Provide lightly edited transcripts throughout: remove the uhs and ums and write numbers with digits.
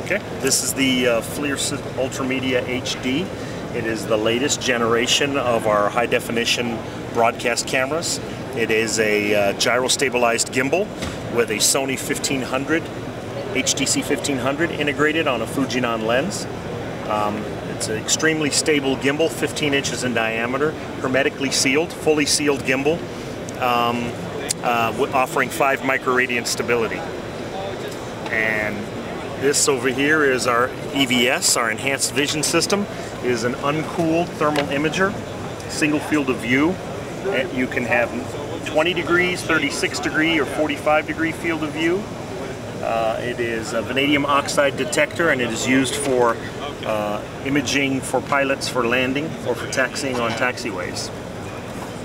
Okay, this is the FLIR Ultramedia HD. It is the latest generation of our high-definition broadcast cameras. It is a gyro-stabilized gimbal with a Sony 1500, HDC 1500 integrated on a Fujinon lens. It's an extremely stable gimbal, 15 inches in diameter, hermetically sealed, fully sealed gimbal, offering 5 microradian stability. And this over here is our EVS, our enhanced vision system. It is an uncooled thermal imager, single field of view. You can have 20 degrees, 36 degree, or 45 degree field of view. It is a vanadium oxide detector, and it is used for imaging for pilots for landing or for taxiing on taxiways.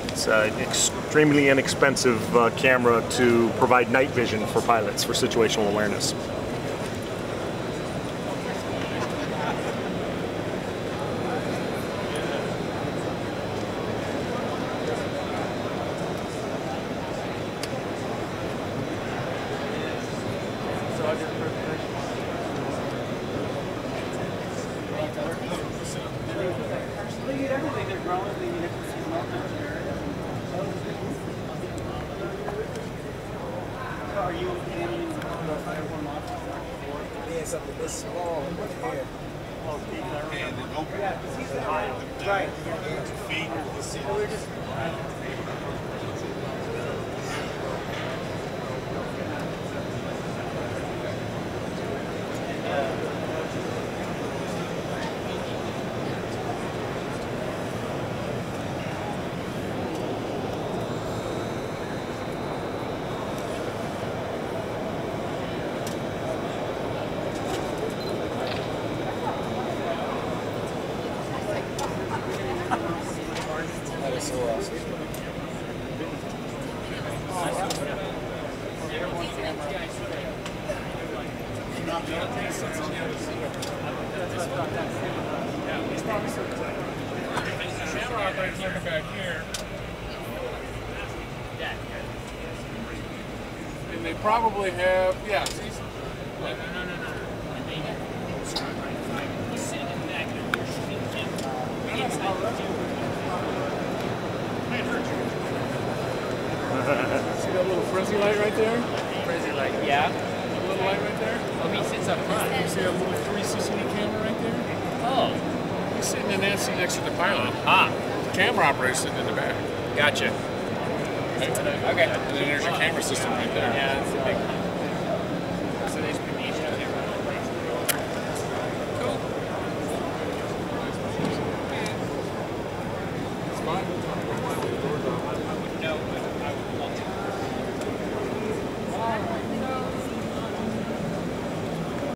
It's an extremely inexpensive camera to provide night vision for pilots for situational awareness. Are you aiming the fireborne model? Yeah, something this small here. Oh, and then open. Yeah, right. Feet. We're just. That is so awesome. Camera operator's looking back here. And they probably have, yeah, see? No. He's sitting in the back and you're shooting him inside the view. See that little frizzy light right there? Frizzy light, yeah. That little light right there? Oh, he sits up front. You see that little 360 camera right there? Oh. He's sitting in that seat next to the pilot. Ah. The camera operator's sitting in the back. Gotcha. Okay. Okay. And then there's your camera system right there. Yeah, it's a big one. So there's pretty easy out there. Cool. It's fine.